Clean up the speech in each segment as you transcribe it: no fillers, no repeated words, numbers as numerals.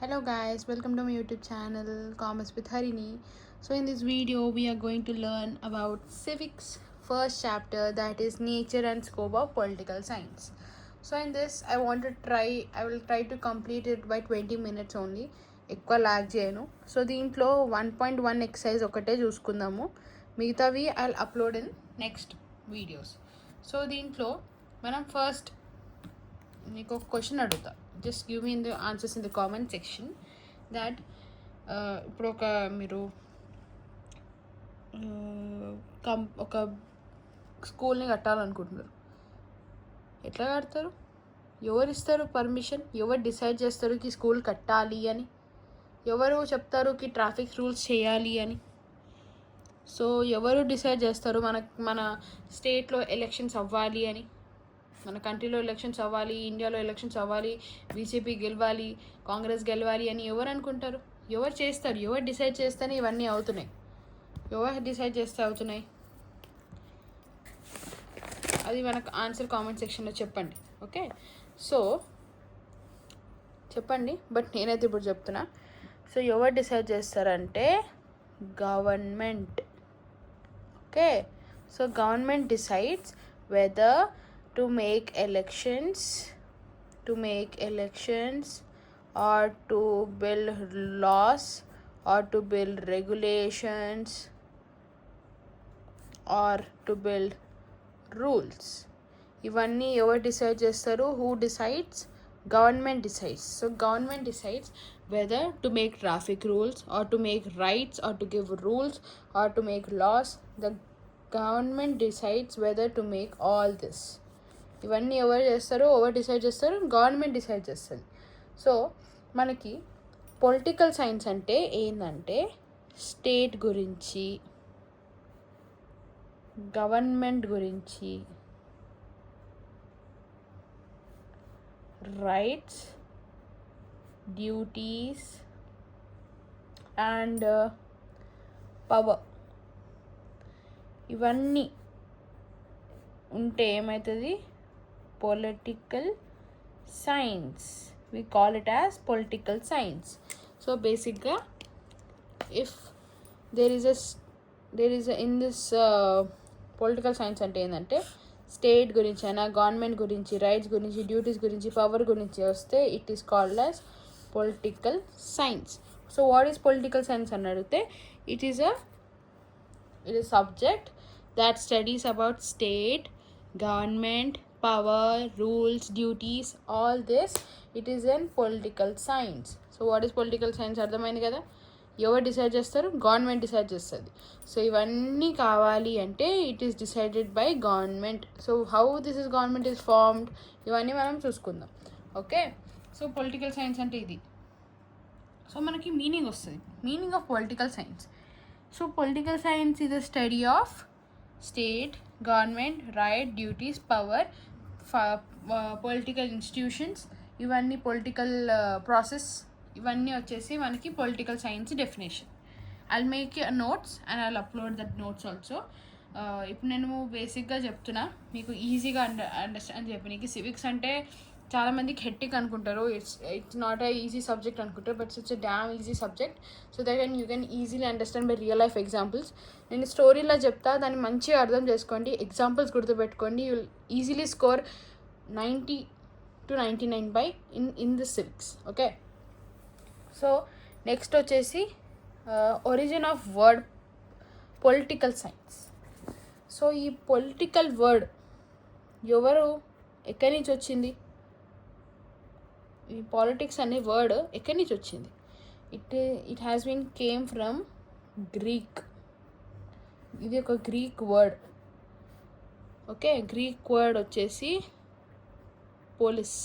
Hello guys, welcome to my YouTube channel Commerce with Harini. So in this video we are going to learn about civics first chapter, that is nature and scope of political science. So in this I will try to complete it by 20 minutes only. ఎక్కువ log చేయను. So దీంట్లో 1.1 excise ఒకటే చూసుకుందాము, మిగతావి I will upload in next videos. So దీంట్లో మనం first మీకు ఒక క్వశ్చన్ అడుగుతా, just give me in the answers in the comment section. That ఇప్పుడు మీరు ఒక స్కూల్ని కట్టాలనుకుంటున్నారు. ఎట్లా కడతారు? ఎవరు ఇస్తారు పర్మిషన్? ఎవరు డిసైడ్ చేస్తారు కి స్కూల్ కట్టాలి అని? ఎవరు చెప్తారు కి ట్రాఫిక్ రూల్స్ చేయాలి అని? సో ఎవరు డిసైడ్ చేస్తారు మన స్టేట్లో ఎలక్షన్స్ అవ్వాలి అని, మన కంట్రీలో ఎలక్షన్స్ అవ్వాలి, ఇండియాలో ఎలక్షన్స్ అవ్వాలి, బీజేపీ గెలవాలి, కాంగ్రెస్ గెలవాలి అని ఎవరు అనుకుంటారు? ఎవరు చేస్తారు? ఎవరు డిసైడ్ చేస్తేనే ఇవన్నీ అవుతున్నాయి? ఎవరు డిసైడ్ చేస్తే అవుతున్నాయి? అది మనకు ఆన్సర్ కామెంట్ సెక్షన్లో చెప్పండి. ఓకే, సో చెప్పండి, బట్ నేనైతే ఇప్పుడు చెప్తున్నా. సో ఎవరు డిసైడ్ చేస్తారంటే government. Okay, so government decides whether to make elections or to build laws or to build regulations or to build rules. ఇవన్నీ ఎవరు డిసైడ్ చేస్తారు? Who decides? Government decides. So government decides whether to make traffic rules or to make rights or to give rules or to make laws. The government decides whether to make all this. ఇవన్నీ ఎవరు చేస్తారు? ఎవరు decide చేస్తారు? Government decide చేస్తుంది. So మనకి political science అంటే ఏంటంటే state గురించి, గవర్నమెంట్ గురించి, రైట్స్, డ్యూటీస్ అండ్ పవర్, ఇవన్నీ ఉంటే ఏమవుతుంది? Political science. we call it as political science. So basically if there is in this political science అంటే ఏంటంటే స్టేట్ గురించి అయినా, గవర్నమెంట్ గురించి, రైట్స్ గురించి, డ్యూటీస్ గురించి, పవర్ గురించి వస్తే it is called as political science. So what is political science అని అడిగితే it is subject that studies about state, government, power, rules, duties, all this. It is in political science. So what is political science? అర్థమైంది కదా? ఎవరు decide చేస్తారు? Government decide చేస్తుంది. So ఇవన్నీ కావాలి అంటే it is decided by government. So how this is government is formed, ఇవన్నీ మనం చూసుకుందాం. ఓకే, సో పొలిటికల్ సైన్స్ అంటే ఇది. సో మనకి మీనింగ్ వస్తుంది, meaning of political science. So political science is the study of state, government, right, duties, power, political institutions, ఇవన్నీ political process, ఇవన్నీ వచ్చేసి మనకి political science definition. I'll make notes and I'll upload that notes also. ఇప్పుడు నేను బేసిక్గా చెప్తున్నా మీకు ఈజీగా అండర్స్టాండ్ చెప్పడానికి. సివిక్స్ అంటే చాలామందికి హెట్టిక్ అనుకుంటారు, it's not a easy subject అనుకుంటారు, but it's a damn easy subject. So that you can easily understand by real life examples. నేను స్టోరీలో చెప్తా, దాన్ని మంచిగా అర్థం చేసుకోండి, ఎగ్జాంపుల్స్ గుర్తుపెట్టుకోండి. You will easily score 90 to 99 by in the civics. Okay, so next వచ్చేసి origin of word political science. So ఈ పొలిటికల్ వర్డ్ ఎక్కడి నుంచి వచ్చింది? ఈ పాలిటిక్స్ అనే వర్డ్ ఎక్కడి నుంచి వచ్చింది? It has been came from Greek. ఇది ఒక Greek word. Okay, Greek word వచ్చేసి పోలిస్.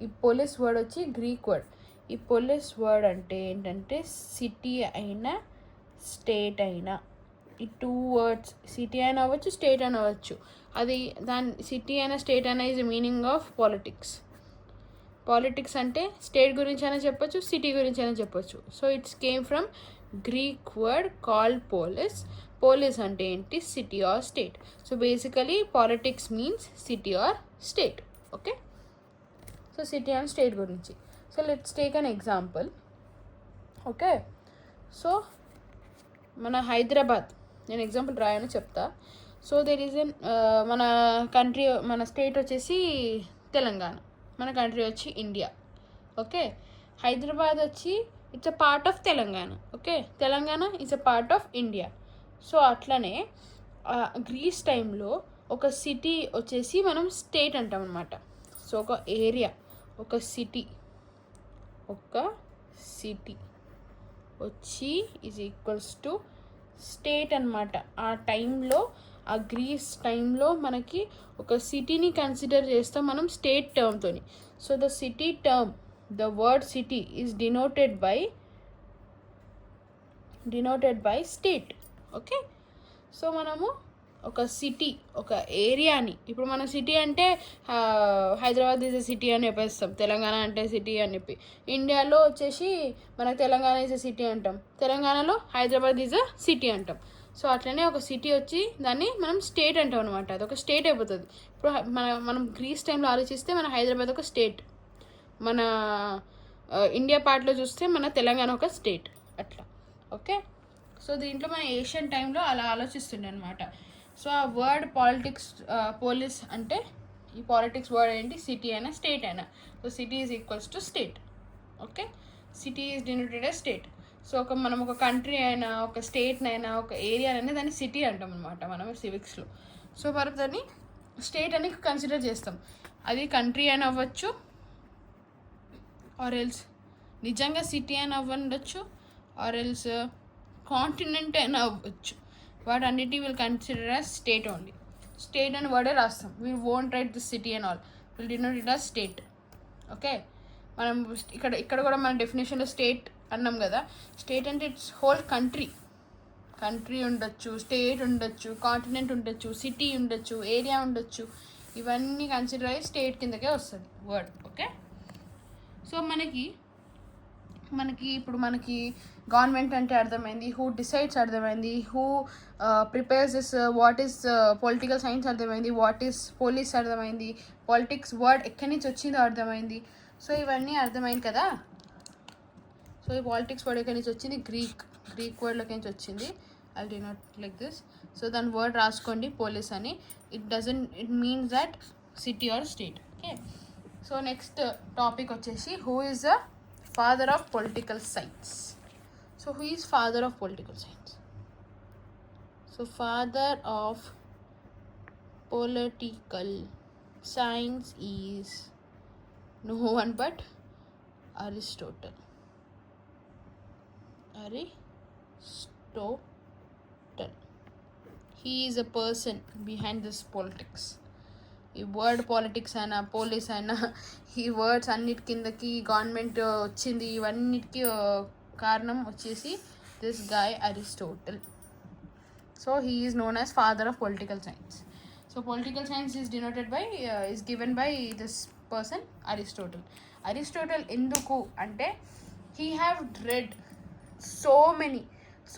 ఈ పోలిస్ వర్డ్ వచ్చి గ్రీక్ వర్డ్. ఈ పోలిస్ వర్డ్ అంటే ఏంటంటే సిటీ అయినా స్టేట్ అయినా, ఈ టూ వర్డ్స్ సిటీ అయినా అవ్వచ్చు, స్టేట్ అయినా అవ్వచ్చు. అది సిటీ అయినా స్టేట్ అయినా is the meaning of politics. Politics అంటే స్టేట్ గురించి అయినా చెప్పొచ్చు, సిటీ గురించి అయినా చెప్పొచ్చు. So it's came from Greek word called polis. Polis అంటే ఏంటి? City or state. So basically politics means city or state. Okay, so city and state గురించి. So let's take an example. Okay, so మన హైదరాబాద్, నేను example రాయని చెప్తా. So there is ఎన్ మన country, మన state వచ్చేసి తెలంగాణ, మన కంట్రీ వచ్చి ఇండియా. ఓకే, హైదరాబాద్ వచ్చి it's a part of Telangana. Okay, Telangana it's a part of India. So అట్లనే గ్రీస్ టైంలో ఒక సిటీ వచ్చేసి మనం స్టేట్ అంటాం అనమాట. సో ఒక ఏరియా, ఒక సిటీ వచ్చి ఈజ్ ఈక్వల్స్ టు స్టేట్ అనమాట. ఆ టైంలో, ఆ గ్రీస్ టైంలో మనకి ఒక సిటీని కన్సిడర్ చేస్తాం మనం స్టేట్ టర్మ్తో. So the city term, the word city is denoted by state. Okay, so మనము ఒక సిటీ, ఒక ఏరియాని, ఇప్పుడు మన సిటీ అంటే హైదరాబాద్ ఈజ్ ఎ సిటీ అని చెప్పేస్తాం, తెలంగాణ అంటే సిటీ అని చెప్పి. ఇండియాలో వచ్చేసి మనకు తెలంగాణ ఈజ్ ఎ సిటీ అంటాం, తెలంగాణలో హైదరాబాద్ ఈజ్ ఎ సిటీ అంటాం. సో అట్లనే ఒక సిటీ వచ్చి దాన్ని మనం స్టేట్ అంటాం అనమాట. అది ఒక స్టేట్ అయిపోతుంది. ఇప్పుడు మనం గ్రీస్ టైంలో ఆలోచిస్తే మన హైదరాబాద్ ఒక స్టేట్, మన ఇండియా పార్ట్లో చూస్తే మన తెలంగాణ ఒక స్టేట్, అట్లా. ఓకే, సో దీంట్లో మన ఏషియన్ టైంలో అలా ఆలోచిస్తుండే అనమాట. సో ఆ వర్డ్ పోలీస్ అంటే, ఈ పాలిటిక్స్ వర్డ్ ఏంటి, సిటీ అయినా స్టేట్ అయినా. So city is equals to state. Okay, city is denoted as state. So మనం ఒక కంట్రీ అయినా, ఒక స్టేట్నైనా, ఒక ఏరియానైనా దాన్ని సిటీ అంటాం అనమాట మనం సివిక్స్లో. సో మనం దాన్ని స్టేట్ అని కన్సిడర్ చేస్తాం. అది కంట్రీ అయినా అవ్వచ్చు, ఆర్ ఎల్స్ నిజంగా సిటీ అయినా అవ్వండొచ్చు, ఆర్ ఎల్స్ కాంటినెంట్ అయినా అవ్వచ్చు. వాటన్నిటి will consider as state only. State అని వర్డే రాస్తాం. We won't right this city and all, will denote it as state. Okay, మనం ఇక్కడ కూడా మన డెఫినేషన్లో స్టేట్ అన్నాం కదా. స్టేట్ అంటే ఇట్స్ హోల్ కంట్రీ ఉండొచ్చు, స్టేట్ ఉండొచ్చు, కాంటినెంట్ ఉండొచ్చు, సిటీ ఉండొచ్చు, ఏరియా ఉండొచ్చు. ఇవన్నీ కన్సిడర్ అయ్యి స్టేట్ కిందకే వస్తుంది వర్డ్. ఓకే, సో మనకి ఇప్పుడు గవర్నమెంట్ అంటే అర్థమైంది, హూ డిసైడ్స్ అర్థమైంది, who prepares this, what is political science అర్థమైంది, వాట్ ఈస్ పోలీస్ అర్థమైంది, పాలిటిక్స్ వర్డ్ ఎక్కడి నుంచి వచ్చిందో అర్థమైంది. సో ఇవన్నీ అర్థమైంది కదా. సో ఈ పాలిటిక్స్ వర్డ్ ఎక్కడి నుంచి వచ్చింది, గ్రీక్ వర్డ్లోకి నుంచి వచ్చింది. I did not like this. So దాని వర్డ్ రాసుకోండి, పోలీస్ అని. It means that city or state. Okay, so next topic వచ్చేసి who is the father of political science. So who is father of political science? So father of political science is no one but Aristotle. He is a person behind this politics. ఈ word politics అయినా, police అయినా, ఈ words అన్నిటి కిందకి government వచ్చింది, ఇవన్నిటికీ కారణం వచ్చేసి this guy Aristotle. So he is known as father of political science. So political science is given by this person Aristotle. Aristotle ఎందుకు అంటే he have read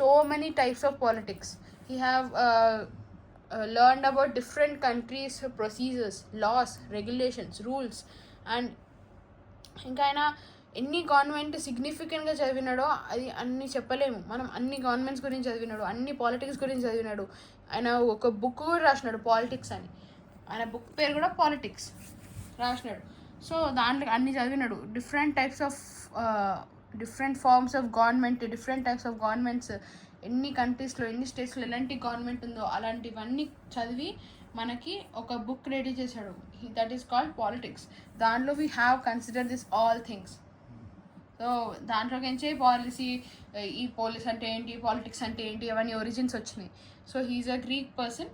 so many types of politics. He have learned about different countries' procedures, laws, regulations, rules, and ఇంకా ఆయన ఎన్ని government సిగ్నిఫికెంట్గా చదివినాడో అది అన్ని చెప్పలేము మనం. అన్ని గవర్నమెంట్స్ గురించి చదివినాడు, అన్ని పాలిటిక్స్ గురించి చదివినాడు. ఆయన ఒక బుక్ కూడా రాసినాడు, పాలిటిక్స్ అని. ఆయన బుక్ పేరు కూడా పాలిటిక్స్ రాసినాడు. సో దాంట్లో అన్ని చదివినాడు. Different forms of government, different types of governments, ఎన్ని కంట్రీస్లో, ఎన్ని స్టేట్స్లో ఎలాంటి గవర్నమెంట్ ఉందో అలాంటివన్నీ చదివి మనకి ఒక బుక్ రెడీ చేశాడు. That is called politics. దాంట్లో we have consider this all things. So దాంట్లోకించే పాలసీ, ఈ పోలీస్ అంటే ఏంటి, పాలిటిక్స్ అంటే ఏంటి, అవన్నీ ఒరిజిన్స్ వచ్చినాయి. So he is a Greek person.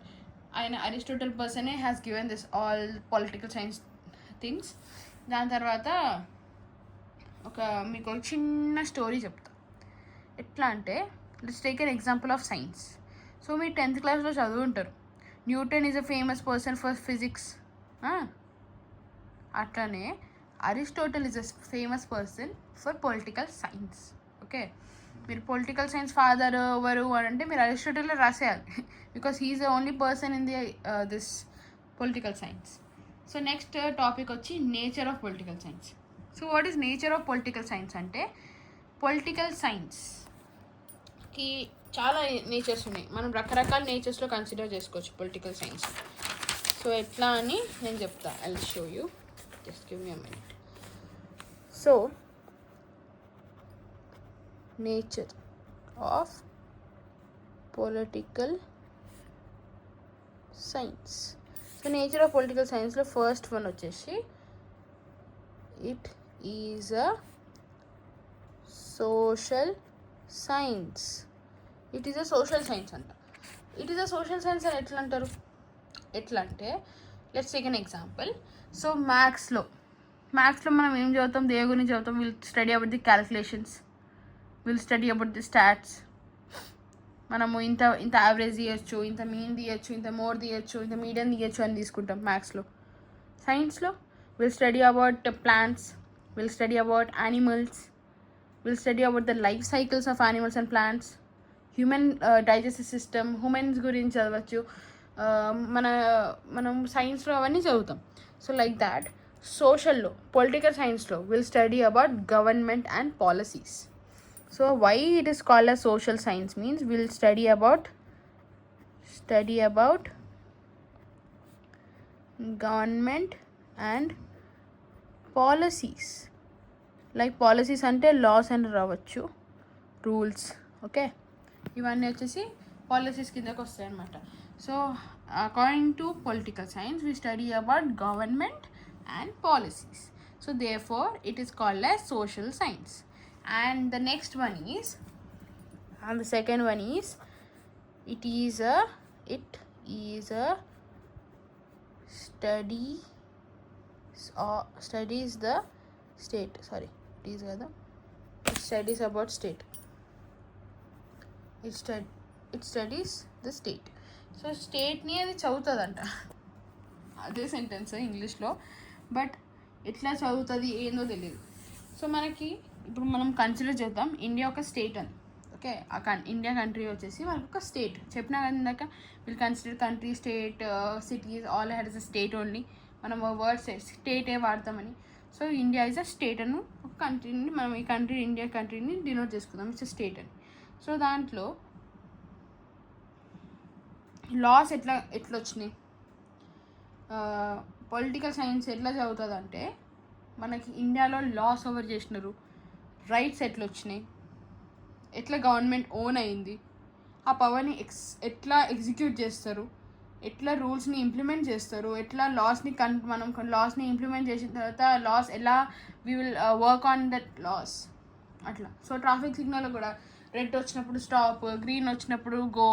ఆయన అరిస్టోటల్ పర్సనే has given this all political science things. దాని తర్వాత మీకు ఒక చిన్న స్టోరీ చెప్తా. ఎట్లా అంటే, let's take an example of science. So మీరు 10th క్లాస్లో చదువు ఉంటారు, Newton is a famous person for physics. అట్లనే Aristotle is a famous person for political science. Okay, మీరు పొలిటికల్ సైన్స్ ఫాదర్ ఎవరు అని అంటే మీరు అరిస్టోటల్లో రాసేయాలి, because he is the only person in this political science. So next topic వచ్చి nature of political science. So what is nature of political science అంటే, political సైన్స్కి చాలా నేచర్స్ ఉన్నాయి. మనం రకరకాల నేచర్స్లో కన్సిడర్ చేసుకోవచ్చు పొలిటికల్ సైన్స్. సో ఎట్లా అని నేను చెప్తా. I will show you, just give me a minute. So nature of political science. So nature of political సైన్స్లో ఫస్ట్ వన్ వచ్చేసి it is a social science. It is a social science అంట. It is a social science అని ఎట్లా అంటారు? ఎట్లా అంటే, let's take an example. So మ్యాథ్స్లో మనం ఏం చదువుతాం? దేని గురించి చదువుతాం? We'll study about the calculations, we'll study about the stats. మనము ఇంత యావరేజ్ తీయచ్చు, ఇంత మీన్ తీయచ్చు, ఇంత మోర్ తీయచ్చు, ఇంత మీడియం తీయచ్చు అని తీసుకుంటాం మ్యాథ్స్లో. సైన్స్లో will study about plants, will study about animals, will study about the life cycles of animals and plants, human digestive system, humans గురించి చదవచ్చు. మనం సైన్స్లో అవన్నీ చదువుతాం. సో లైక్ దాట్ సోషల్లో, పొలిటికల్ సైన్స్లో will study about government and policies. So why it is called as social science means we'll study about government and policies. Like policies ante laws and రావచ్చు, rules. Okay, ఇవన్నీ వచ్చేసి policies కిందకి వస్తాయి అన్నమాట. So according to political science we study about government and policies. So therefore it is called as social science. And the next one is, and the second one is, it is a studies the state. Sorry, it is it studies about state. It studies the state. So state ni adi చదువుతుందంట, అదే sentence ఇంగ్లీష్లో, but ఎట్లా చదువుతుంది ఏందో తెలియదు. So మనకి ఇప్పుడు మనం consider చేద్దాం ఇండియా ఒక స్టేట్ అని. ఓకే, ఇండియా కంట్రీ వచ్చేసి మనకు ఒక స్టేట్ చెప్పినా కదా ఇందాక, we'll consider country, state, cities all had a state only. మనం వర్డ్స్ స్టేటే వాడతామని. So India is a state అని ఒక కంట్రీని మనం ఈ కంట్రీ, ఇండియా కంట్రీని డినోట్ చేసుకుందాం, ఇట్స్ అ స్టేట్ అని. సో దాంట్లో లాస్ ఎట్లా వచ్చినాయి? పొలిటికల్ సైన్స్ ఎట్లా చదువుతుంది అంటే, మనకి ఇండియాలో లాస్ ఓవర్ చేసినారు, రైట్స్ ఎట్లా వచ్చినాయి, ఎట్లా గవర్నమెంట్ ఓన్ అయింది, ఆ పవర్ని ఎట్లా ఎగ్జిక్యూట్ చేస్తారు, ఎట్లా రూల్స్ని ఇంప్లిమెంట్ చేస్తారు, ఎట్లా మనం లాస్ని ఇంప్లిమెంట్ చేసిన తర్వాత లాస్ ఎలా we will work on that laws అట్లా. సో ట్రాఫిక్ సిగ్నల్ కూడా రెడ్ వచ్చినప్పుడు స్టాప్, గ్రీన్ వచ్చినప్పుడు గో,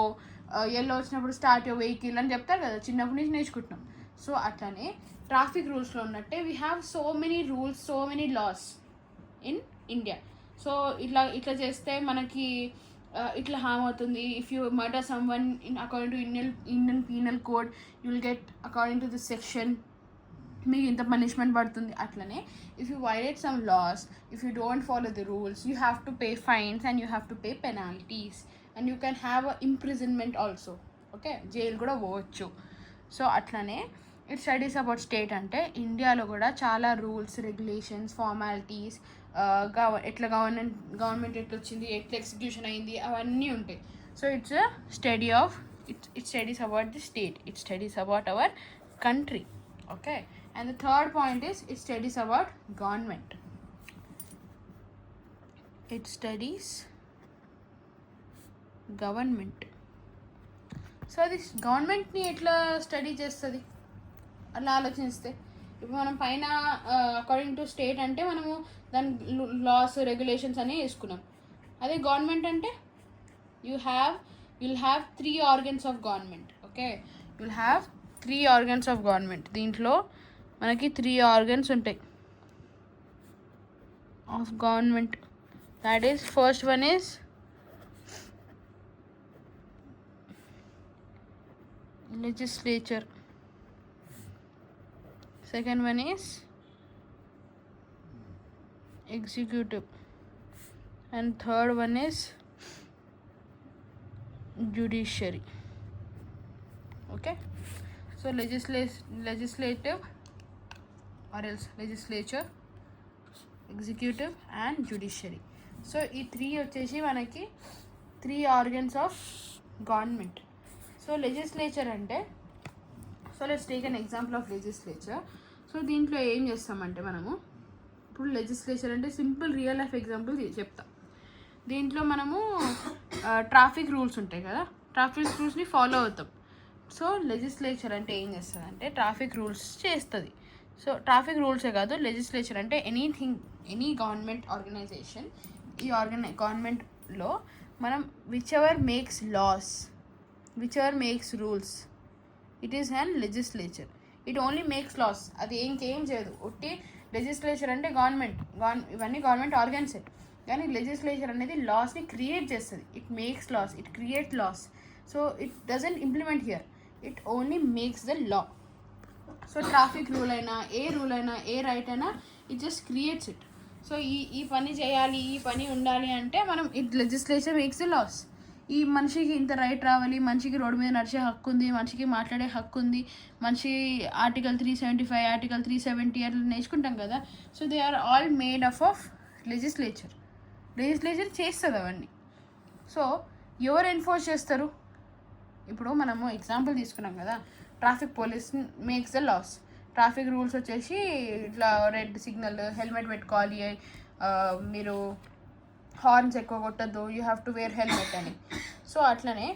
ఎల్లో వచ్చినప్పుడు స్టార్ట్ యువర్ వెహికల్ అని చెప్తారు కదా, చిన్నప్పటి నుంచి నేర్చుకుంటున్నాం. సో అట్లానే ట్రాఫిక్ రూల్స్లో ఉన్నట్టే we have so many rules, so many laws in India. So ఇట్లా చేస్తే మనకి ఇట్లా హామ్ అవుతుంది. If you murder someone in according to Indian penal code, you will get according to this section, మీకు ఇంత punishment పడుతుంది. అట్లనే if you violate some laws, if you don't follow the rules, you have to pay fines and you have to pay penalties and you can have a imprisonment also. Okay, jail కూడా పోవచ్చు. So అట్లనే it studies about state అంటే ఇండియాలో కూడా చాలా rules, regulations, formalities, ఎట్లా government ఎట్లా వచ్చింది, ఎట్లా ఎగ్జిక్యూషన్ అయింది, అవన్నీ ఉంటాయి. So it's a study of it studies about the state, it studies about our country. Okay, and the third point is it studies about government. It studies government. So అది గవర్నమెంట్ని ఎట్లా study చేస్తుంది అట్లా ఆలోచిస్తే, ఇప్పుడు మనం పైన అకార్డింగ్ టు స్టేట్ అంటే మనము దాని లాస్, రెగ్యులేషన్స్ అన్నీ వేసుకున్నాం. అదే గవర్నమెంట్ అంటే will have 3 organs of government. Okay, will have 3 organs of government. దీంట్లో మనకి 3 ఆర్గన్స్ ఉంటాయి of government. That is, first one is legislature, second one is executive, and third one is judiciary. Okay, so legislative or else legislature, executive and judiciary. So ఈ 3 వచ్చేసి మనకి 3 organs of government. So legislature అంటే, so let's take an example of legislature. So దీంట్లో ఏం చేస్తామంటే మనము ఇప్పుడు legislature అంటే సింపుల్ రియల్ లైఫ్ ఎగ్జాంపుల్ చెప్తాం. దీంట్లో మనము ట్రాఫిక్ రూల్స్ ఉంటాయి కదా, ట్రాఫిక్ రూల్స్ని ఫాలో అవుతాం. సో లెజిస్లేచర్ అంటే ఏం చేస్తుంది అంటే ట్రాఫిక్ రూల్స్ చేస్తుంది. సో ట్రాఫిక్ రూల్సే కాదు, లెజిస్లేచర్ అంటే ఎనీ గవర్నమెంట్ ఆర్గనైజేషన్, ఈ గవర్నమెంట్లో మనం whichever makes laws, whichever makes rules, it is and legislature. It only makes laws, అది ఇంకేం చేయదు. ఒట్టి లెజిస్లేచర్ అంటే ఇవన్నీ గవర్నమెంట్ ఆర్గన్సే, కానీ లెజిస్లేచర్ అనేది లాస్ని క్రియేట్ చేస్తుంది. It makes laws, it create laws. So it doesn't implement here, it only makes the law. So traffic rule అయినా, ఏ రూల్ అయినా, ఏ రైట్ అయినా, it just creates it. So ఈ పని చేయాలి, ఈ పని ఉండాలి అంటే మనం it legislature makes the laws. ఈ మనిషికి ఇంత రైట్ రావాలి, మనిషికి రోడ్డు మీద నడిచే హక్కు ఉంది, మనిషికి మాట్లాడే హక్కు ఉంది, మనిషి ఆర్టికల్ 375, ఆర్టికల్ 370 అట్లా నేర్చుకుంటాం కదా. So they are all made of legislature. Legislature చేస్తుంది అవన్నీ. సో ఎవరు ఎన్ఫోర్స్ చేస్తారు? ఇప్పుడు మనము ఎగ్జాంపుల్ తీసుకున్నాం కదా, traffic police makes the laws. Traffic rules వచ్చేసి ఇట్లా రెడ్ సిగ్నల్, హెల్మెట్ పెట్టుకోవాలి, మీరు హార్న్స్ ఎక్కువ కొట్టద్దు, you have to wear helmet అని. సో అట్లనే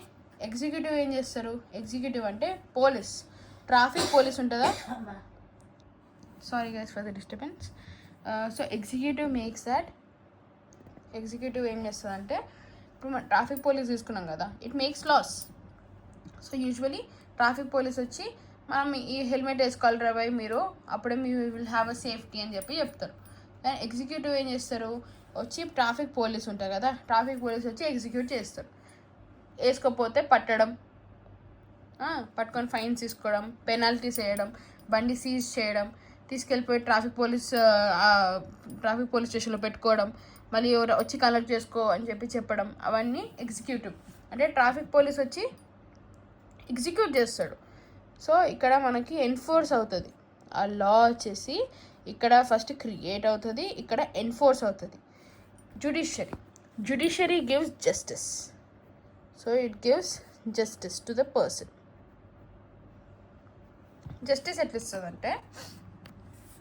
ఎగ్జిక్యూటివ్ ఏం చేస్తారు? ఎగ్జిక్యూటివ్ అంటే పోలీస్, ట్రాఫిక్ పోలీస్ ఉంటుందా? Sorry guys for the disturbance. So executive makes that. Executive ఏం చేస్తుంది అంటే, ఇప్పుడు మనం ట్రాఫిక్ పోలీస్ తీసుకున్నాం కదా, it makes laws. So usually traffic police వచ్చి మనం ఈ హెల్మెట్ వేసుకోవాలి రా బాయ్ మీరు, అప్పుడే me will have a safety అని చెప్తారు. కానీ ఎగ్జిక్యూటివ్ ఏం చేస్తారు? వచ్చి ట్రాఫిక్ పోలీస్ ఉంటారు కదా, ట్రాఫిక్ పోలీస్ వచ్చి ఎగ్జిక్యూట్ చేస్తారు. వేసుకోకపోతే పట్టుకొని ఫైన్స్ తీసుకోవడం, పెనాల్టీస్ వేయడం, బండి సీజ్ చేయడం, తీసుకెళ్ళిపోయి ట్రాఫిక్ పోలీస్ స్టేషన్లో పెట్టుకోవడం, మళ్ళీ ఎవరు వచ్చి కలెక్ట్ చేసుకో అని చెప్పడం, అవన్నీ ఎగ్జిక్యూటివ్. అంటే ట్రాఫిక్ పోలీస్ వచ్చి ఎగ్జిక్యూట్ చేస్తాడు. సో ఇక్కడ మనకి ఎన్ఫోర్స్ అవుతుంది ఆ లా వచ్చేసి. ఇక్కడ ఫస్ట్ క్రియేట్ అవుతుంది, ఇక్కడ ఎన్ఫోర్స్ అవుతుంది. Judiciary gives justice. So it gives justice to the person. Justice ఎట్లా ఇస్తుంది అంటే,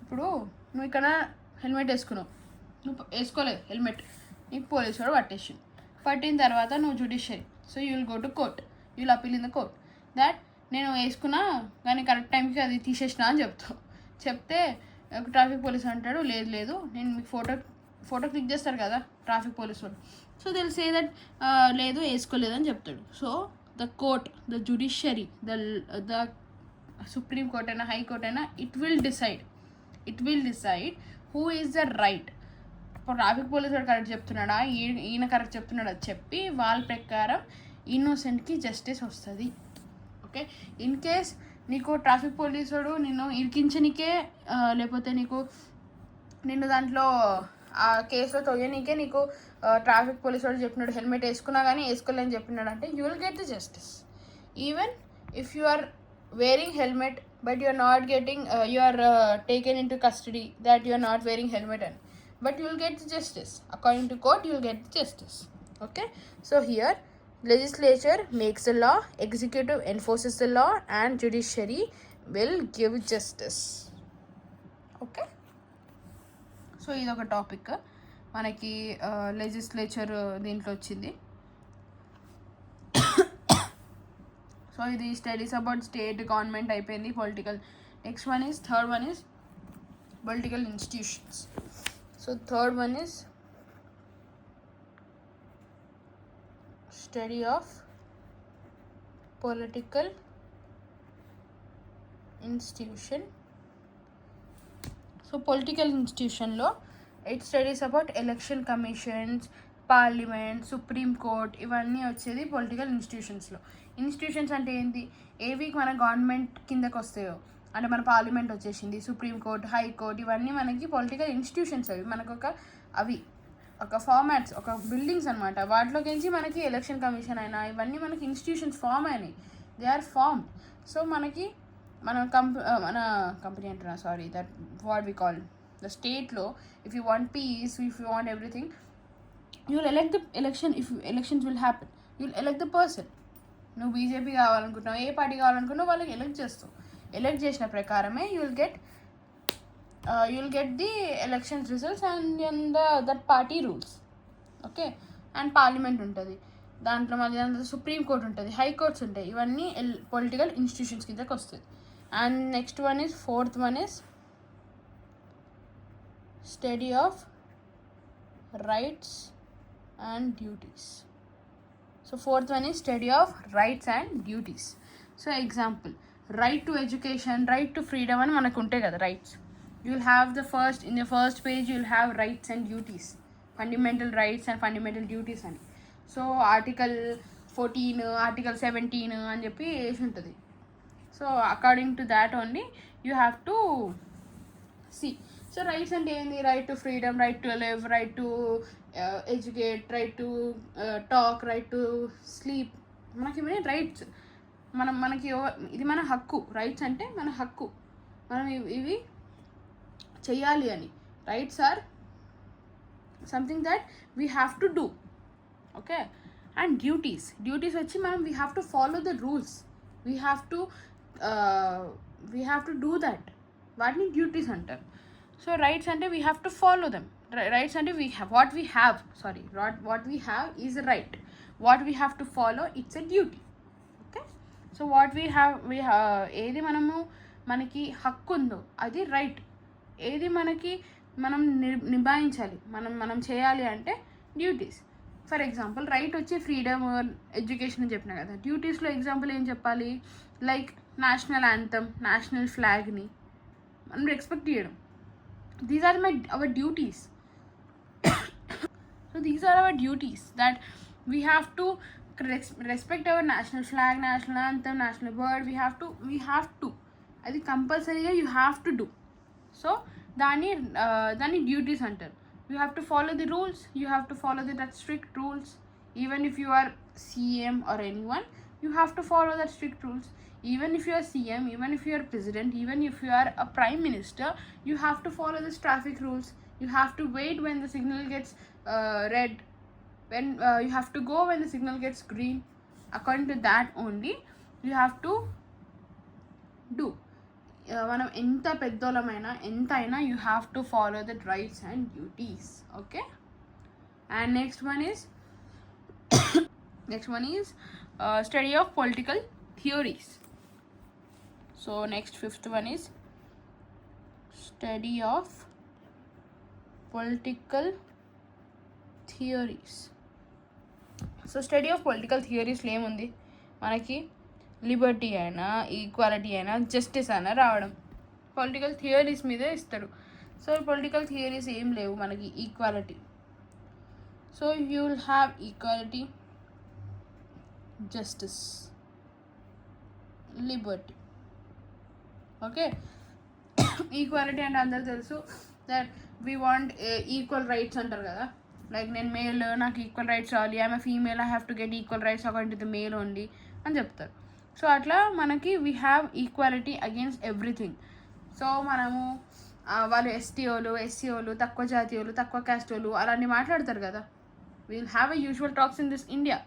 ఇప్పుడు నువ్వు ఇక్కడ హెల్మెట్ వేసుకున్నావు, నువ్వు వేసుకోలేదు హెల్మెట్, నీకు పోలీసు వాడు పట్టిన తర్వాత నువ్వు judiciary. So you will go to court, you will appeal in the court that నేను వేసుకున్నా కానీ కరెక్ట్ టైంకి అది తీసేసినా అని చెప్తే ట్రాఫిక్ పోలీస్ అంటాడు, లేదు నేను మీకు ఫోటో క్లిక్ చేస్తారు కదా ట్రాఫిక్ పోలీస్ వాడు. సో దిల్ సే దట్ లేదు వేసుకోలేదని చెప్తాడు. So the court, the judiciary, the supreme court అయినా, హైకోర్ట్ అయినా, it will decide who is the right. ఇప్పుడు ట్రాఫిక్ పోలీస్ వాడు కరెక్ట్ చెప్తున్నాడా, ఈయన కరెక్ట్ చెప్తున్నాడా చెప్పి వాళ్ళ ప్రకారం ఇన్నోసెంట్కి జస్టిస్ వస్తుంది. ఓకే, ఇన్ కేస్ నీకు ట్రాఫిక్ పోలీసు వాడు నిన్ను ఇరికించనికే, లేకపోతే నిన్ను దాంట్లో ఆ కేసులో తొయ్యనికే నీకు ట్రాఫిక్ పోలీసు వాడు చెప్పినాడు హెల్మెట్ వేసుకున్నా కానీ వేసుకోలేని చెప్పినాడు అంటే you will get the justice. Even if you are wearing helmet but you are not getting you are taken into custody that you are not wearing helmet but you will get the justice according to court, you will get the justice. Okay, so here legislature makes the law, executive enforces the law, and judiciary will give justice. Okay, so ఇది ఒక topic మనకి legislature దీంట్లో వచ్చింది. So ఇది studies about state government అయిపోయింది. Political third one is political institutions. So third one is study of political institution. So political ఇన్స్టిట్యూషన్లో it studies about election commissions, parliament, supreme court, ఇవన్నీ వచ్చేది political ఇన్స్టిట్యూషన్స్లో. Institutions అంటే ఏంటి? ఏవి మన government కిందకు వస్తాయో, అంటే మన పార్లమెంట్ వచ్చేసింది, సుప్రీం కోర్ట్, హైకోర్ట్, ఇవన్నీ మనకి పొలిటికల్ ఇన్స్టిట్యూషన్స్. అవి మనకు ఒక ఫార్మాట్స్, ఒక బిల్డింగ్స్ అనమాట. వాటిలోకించి మనకి ఎలక్షన్ కమిషన్ అయినా ఇవన్నీ మనకి ఇన్స్టిట్యూషన్స్ ఫామ్ అయినాయి, దే ఆర్ ఫార్మ్. సో మనకి మన కంపెనీ అంటున్నా, sorry, that what we call the state law, if you want peace, if you want everything, you'll elect the election. If elections will happen, you'll elect the person. నువ్వు BJP కావాలనుకుంటున్నావు, ఏ party కావాలనుకున్నావు, వాళ్ళకి elect చేస్తావు. Elect చేసిన ప్రకారమే you'll get the elections results and that party rules. Okay. And parliament ఉంటుంది, దాంట్లో మళ్ళీ supreme court ఉంటుంది, high courts ఉంటాయి. ఇవన్నీ పొలిటికల్ ఇన్స్టిట్యూషన్స్ కిందకి వస్తుంది. And next one is fourth one is study of rights and duties. So fourth one is study of rights and duties. So example, right to education, right to freedom అని మనకు ఉంటాయి కదా rights. you'll have in the first page you'll have rights and duties, fundamental rights and fundamental duties అని. So article 14, article 17 అని చెప్పి వేసి ఉంటుంది. So according to that only you have to see. So rights అంటే ఏంది? Right to freedom, right to live, right to educate, right to talk, right to sleep. మనకి ఇవన్నీ rights. మనకి ఇది మన హక్కు. రైట్స్ అంటే మన హక్కు, మనం ఇవి చెయ్యాలి అని. Rights are something that we have to do. Okay. And duties వచ్చి మనం we have to follow the rules, we have to do that. వాటిని డ్యూటీస్ అంటారు. సో రైట్స్ అంటే we have to follow them. Rights అంటే what we have is right, what we have to follow it's a duty. Okay. So what ఏది మనకి హక్కు ఉందో అది right, ఏది మనం నిభాయించాలి, మనం చేయాలి అంటే డ్యూటీస్. ఫర్ ఎగ్జాంపుల్ రైట్ వచ్చి ఫ్రీడమ్, ఎడ్యుకేషన్ అని చెప్పినా కదా. డ్యూటీస్లో ఎగ్జాంపుల్ ఏం చెప్పాలి? లైక్ నేషనల్ యాంథమ్, నేషనల్ ఫ్లాగ్ని మనం రెస్పెక్ట్ చేయడం. These are our duties. So these are our duties that we have to respect our national flag, national anthem, national bird. We have to అది కంపల్సరీగా you have to do. So దాన్ని duties అంటారు. You have to follow the rules, you have to follow that strict rules. Even if you are CM or anyone, you have to follow that strict rules. Even if you are CM, even if you are president, even if you are a prime minister, you have to follow the traffic rules. You have to wait when the signal gets red, when you have to go when the signal gets green. According to that only you have to do. మనం ఎంత పెద్దోళ్ళమైనా ఎంతైనా you have to follow that rights and duties. Okay. And next one is study of political theories. So next fifth one is study of political theories. So study of political థియరీస్లో ఏముంది? మనకి Liberty అయినా, equality అయినా, justice అయినా రావడం political theories మీదే ఇస్తాడు. So political theories ఏం లేవు మనకి. Equality, so you will have equality, justice, Liberty. Okay. Equality అంటే అందరూ తెలుసు that we want equal rights అంటారు కదా. లైక్ నేను మేల్, నాకు ఈక్వల్ రైట్స్ రావాలి, I'm a female, I have to get equal rights according to the male only అని చెప్తారు. సో అట్లా మనకి we have equality against everything. So మనము వాళ్ళు ఎస్సీఓలు, తక్కువ జాతీయులు, తక్కువ క్యాస్ట్ వాళ్ళు అలాంటి మాట్లాడతారు కదా. We'll have a usual talks in this India.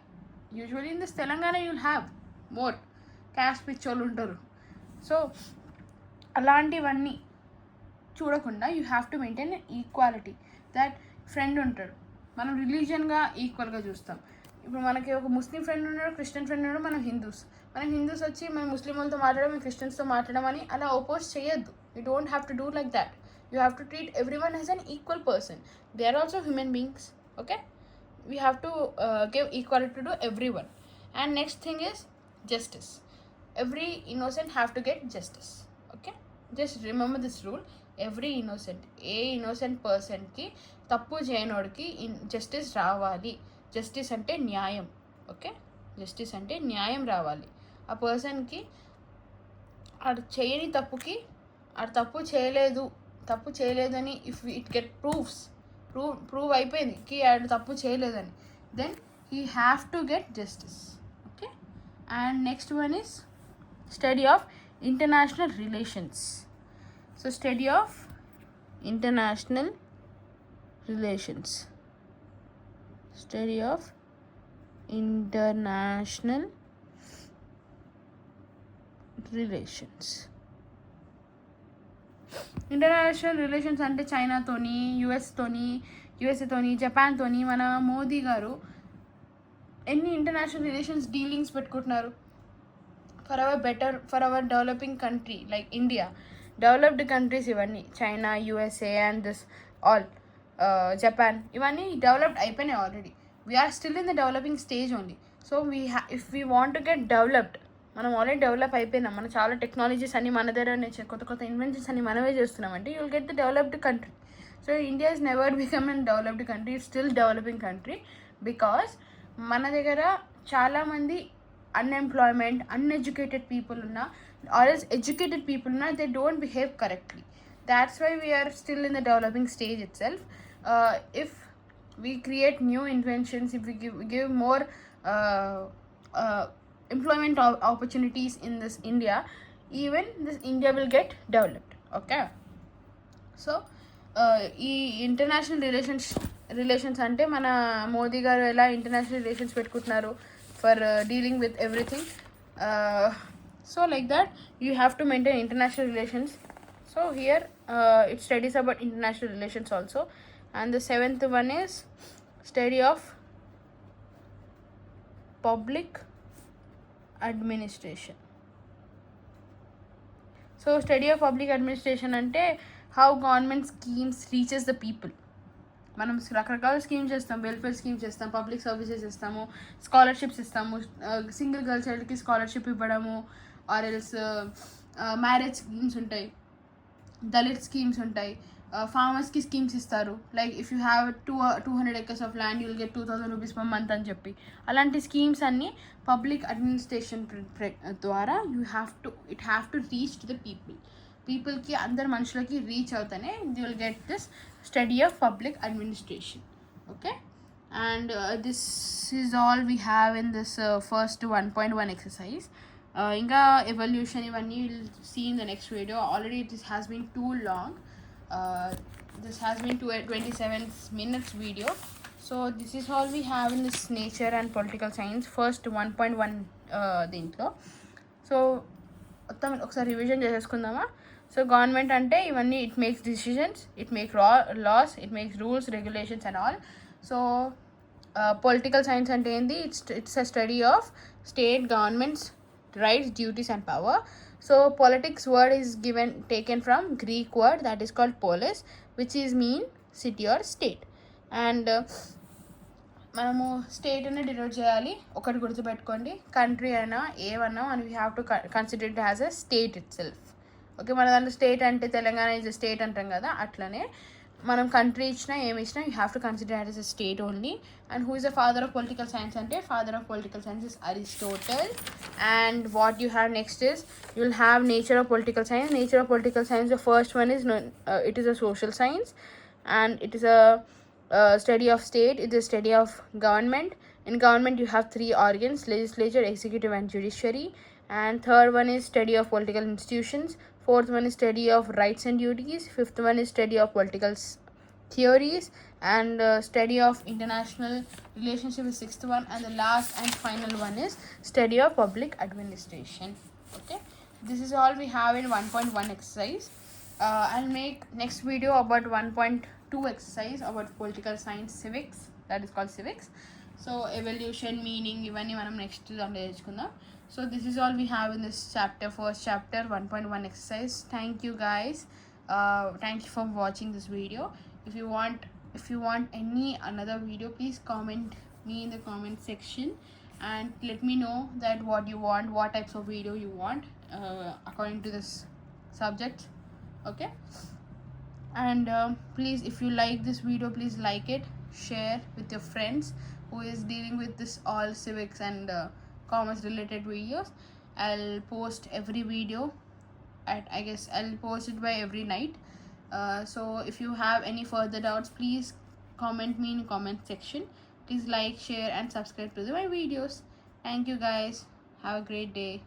Usually in this Telangana you'll have more caste పిచ్చోళ్ళు ఉంటారు. సో అలాంటివన్నీ చూడకుండా you have to maintain equality. That friend ఉంటాడు, మనం రిలీజియన్గా ఈక్వల్గా చూస్తాం. ఇప్పుడు మనకి ఒక ముస్లిం ఫ్రెండ్ ఉన్నాడు, క్రిస్టియన్ ఫ్రెండ్ ఉన్నాడు, మనం హిందూస్ వచ్చి మేము ముస్లిం వాళ్ళతో మాట్లాడడం, మేము క్రిస్టియన్స్తో మాట్లాడడం అని అలా ఓపోజ్ చేయొద్దు. You don't have to do like that. You have to treat everyone as an equal person. They are also human beings. Okay. We have to give equality to everyone. And next thing is justice. Every innocent have to get justice. Okay. Just remember this rule. Every innocent పర్సన్కి, తప్పు చేయనోడికి justice రావాలి. Justice అంటే న్యాయం. Okay. Justice అంటే న్యాయం రావాలి. ఆ పర్సన్కి ఆడు చేయని తప్పుకి ఆడు తప్పు చేయలేదని ఇఫ్ ఇట్ గెట్ ప్రూవ్ అయిపోయింది కి ఆడు తప్పు చేయలేదని, then he have to get justice. Okay. And next one is study of international relations. So study of international relations. Study of international relations. International relations అంటే చైనాతోని, యుఎస్ఏతోని, జపాన్తోని మన మోదీ గారు ఎన్ని ఇంటర్నేషనల్ రిలేషన్స్ డీలింగ్స్ పెట్టుకుంటున్నారు for our developing country like India. Developed countries ఇవన్నీ, China, USA and this all, Japan, ఇవన్నీ డెవలప్డ్ అయిపోయినాయి already. We are still in the developing stage only. So if we want to get developed, మనం already develop అయిపోయినాం, మన చాలా technologies అన్ని మన దగ్గర, కొత్త ఇన్వెన్షన్స్ అన్ని మనమే చేస్తున్నామంటే you will get the developed country. So India is never become an developed country, it's still developing country. Because మన దగ్గర చాలామంది అన్ఎంప్లాయ్మెంట్, అన్ఎడ్యుకేటెడ్ పీపుల్ ఉన్నా, ఆర్ ఎల్స్ ఎడ్యుకేటెడ్ పీపుల్ ఉన్నా, they don't behave correctly. That's why we are still in the developing stage itself. If we create new inventions, if we give more employment opportunities in this India, even this India will get developed. Okay, so ఈ international relations అంటే మన మోదీ గారు ఎలా international relations పెట్టుకుంటున్నారు for dealing with everything. So like that you have to maintain international relations. So here it studies about international relations also, and the 7th one is study of public administration. So study of public administration ante how government schemes reaches the people. మనం రకరకాల schemes చేస్తాం, welfare schemes చేస్తాం, public services ఇస్తాము, scholarships ఇస్తాము, single girl చైల్డ్కి scholarship ఇవ్వడము, or else marriage schemes ఉంటాయి, Dalit schemes ఉంటాయి, ఫార్మర్స్కి స్కీమ్స్ ఇస్తారు. Like if you have 200 acres of land, you will get 2000 rupees per month అని చెప్పి, అలాంటి స్కీమ్స్ అన్నీ పబ్లిక్ అడ్మినిస్ట్రేషన్ ద్వారా it have to reach to the పీపుల్కి, అందరు మనుషులకి రీచ్ అవుతానే you will get this study of public administration. Okay, and this is all we have in this first 1.1 exercise. ఇంకా ఎవల్యూషన్ ఇవన్నీ will see in the next video. Already this has been too long. This has been 27 minutes video. So this is all we have in this nature and political science first 1.1 దీంట్లో. So మొత్తం ఒకసారి revision చేసేసుకుందామా. So government అంటే ఇవన్నీ it makes decisions, it make laws, it makes rules, regulations and all. So political science అంటే ఏంది? It's a study of state governments rights, duties and power. So politics word is taken from Greek word that is called polis, which is mean city or state. And మనము state అని denote చేయాలి. ఒకటి గుర్తుపెట్టుకోండి, country అయినా ఏమన్నా and we have to consider it as a state it self. Okay, మన దాంట్లో state అంటే తెలంగాణ ఈజ్ అ స్టేట్ అంటాం కదా, అట్లనే మనం కంట్రీ ఇచ్చినా ఏమి ఇచ్చినా you have to consider it as a state only. And who is the father of political science అంటే father of political science is Aristotle. And what you have next is you will have nature of political science. Nature of political science, the first one is it is a social science and it is a study of state, it is a study of government. In government you have three organs, legislature, executive and judiciary. And third one is study of political institutions. Fourth one is study of rights and duties. Fifth one is study of political theories. And study of international relationship is sixth one. And the last and final one is study of public administration. Okay, this is all we have in 1.1 exercise. I'll make next video about 1.2 exercise about political science, civics, that is called civics. So evolution, meaning ivanni manam next daanlo telusukundaam. So this is all we have in this chapter, first chapter 1.1 exercise. Thank you guys, thank you for watching this video. If you want any another video, please comment me in the comment section and let me know that what you want, what types of video you want according to this subject. Okay, and please, if you like this video, please like it, share with your friends who is dealing with this all civics and commerce related videos. I'll post every video I guess I'll post it by every night. So if you have any further doubts, please comment me in the comment section. Please like, share and subscribe to my videos. Thank you guys, have a great day.